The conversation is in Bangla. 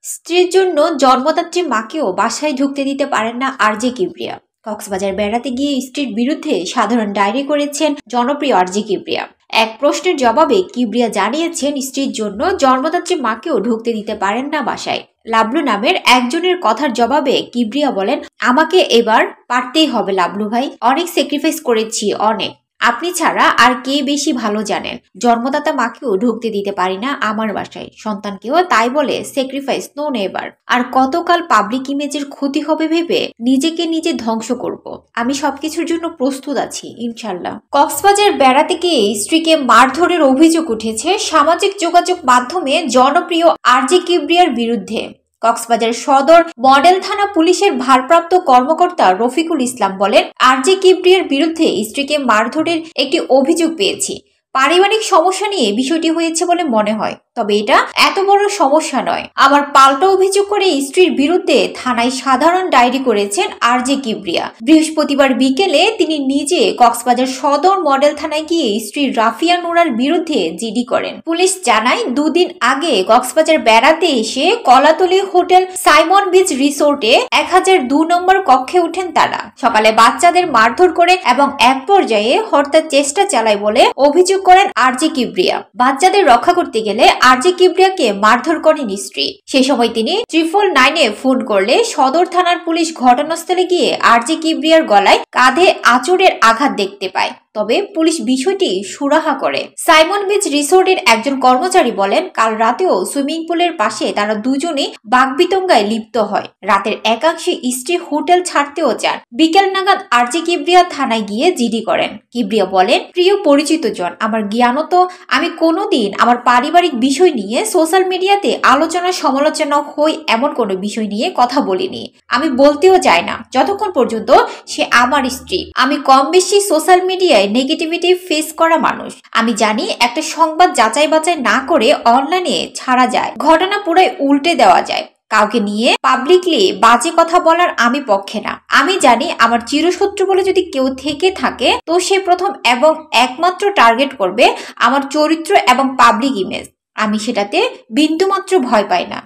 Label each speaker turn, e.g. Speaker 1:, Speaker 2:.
Speaker 1: স্ত্রীর জন্য জন্মদাত্রী মাকেও বাসায় ঢুকতে দিতে পারেন না আরজে কিবরিয়া। কক্সবাজার বেড়াতে গিয়ে স্ত্রীর বিরুদ্ধে সাধারণ ডায়েরি করেছেন জনপ্রিয় আরজে কিবরিয়া। এক প্রশ্নের জবাবে কিবরিয়া জানিয়েছেন স্ত্রীর জন্য জন্মদাত্রী মাকেও ঢুকতে দিতে পারেন না বাসায়। লাবলু নামের একজনের কথার জবাবে কিবরিয়া বলেন, আমাকে এবার পারতেই হবে লাবলু ভাই, অনেক স্যাক্রিফাইস করেছি, অনেক। আপনি ছাড়া আর কে বেশি ভালো জানেন, জন্মদাতা মাকেও ঢুকতে দিতে পারি না আমার বাসায়, সন্তানকেও তাই বলে স্যাক্রিফাইস নো নেভার। আর কতকাল পাবলিক ইমেজের ক্ষতি হবে ভেবে নিজেকে নিজে ধ্বংস করব। আমি সবকিছুর জন্য প্রস্তুত আছি ইনশাল্লাহ। কক্সবাজার বেড়াতে গিয়ে স্ত্রীকে মারধরের অভিযোগ উঠেছে সামাজিক যোগাযোগ মাধ্যমে জনপ্রিয় আরজে কিবরিয়ার বিরুদ্ধে। কক্সবাজার সদর মডেল থানা পুলিশের ভারপ্রাপ্ত কর্মকর্তা রফিকুল ইসলাম বলেন, আরজে কিবরিয়ার বিরুদ্ধে স্ত্রীকে মারধরের একটি অভিযোগ পেয়েছি। পারিবারিক সমস্যা নিয়ে বিষয়টি হয়েছে বলে মনে হয়, তবে এটা এত বড় সমস্যা নয়। আবার পাল্টা অভিযোগ করে স্ত্রীর বিরুদ্ধে থানায় সাধারণ ডায়েরি করেছেন আরজে কিবরিয়া। বৃহস্পতিবার বিকেলে তিনি নিজে কক্সবাজার সদর মডেল থানায় গিয়ে স্ত্রী রাফিয়া নুরার বিরুদ্ধে জিডি করেন। পুলিশ জানায়, দুদিন আগে কক্সবাজার বেড়াতে এসে কলাতলী হোটেল সাইমন বিচ রিসোর্টে 1002 নম্বর কক্ষে উঠেন তারা। সকালে বাচ্চাদের মারধর করে এবং এক পর্যায়ে হত্যার চেষ্টা চালায় বলে অভিযোগ করেন আরজে কিবরিয়া। বাচ্চাদের রক্ষা করতে গেলে আরজে কিবরিয়াকে মারধর করেন স্ত্রী। সেই সময় তিনি 999-এ ফোন করলে সদর থানার পুলিশ ঘটনাস্থলে গিয়ে আরজে কিবরিয়ার গলায় কাঁধে আঁচড়ের আঘাত দেখতে পায়, তবে পুলিশ বিষয়টি সুরাহা করে। সাইমন বিচ রিসোর্টের একজন কর্মচারী বলেন, কাল রাতেও সুইমিং পুলের পাশে তারা দুজনে বাকবিতঙ্গায় লিপ্ত হয়। রাতের একাংশে স্ত্রী হোটেল ছাড়তেও চান। বিকেল নাগাদ আরজে কিবরিয়া থানায় গিয়ে জিডি করেন। কিবরিয়া বলেন, প্রিয় পরিচিত জন, আমার জ্ঞানত আমি কোনোদিন আমার পারিবারিক বিষয় নিয়ে সোশ্যাল মিডিয়াতে আলোচনা সমালোচনা হই এমন কোনো বিষয় নিয়ে কথা বলিনি। আমি বলতেও চাই না যতক্ষণ পর্যন্ত সে আমার স্ত্রী। আমি কম বেশি সোশ্যাল মিডিয়ায় নেগেটিভিটি ফেস করা মানুষ। আমি জানি একটা সংবাদ যাচাই বাছাই না করে অনলাইনে ছাড়া যায়, ঘটনা পুরাই উল্টে দেওয়া যায়। কাউকে নিয়ে পাবলিকলি বাজে কথা বলার আমি পক্ষে না। আমি জানি আমার চিরশত্রু বলে যদি কেউ থেকে থাকে তো সে প্রথম এবং একমাত্র টার্গেট করবে আমার চরিত্র এবং পাবলিক ইমেজ। আমি সেটাতে বিন্দুমাত্র ভয় পাই না।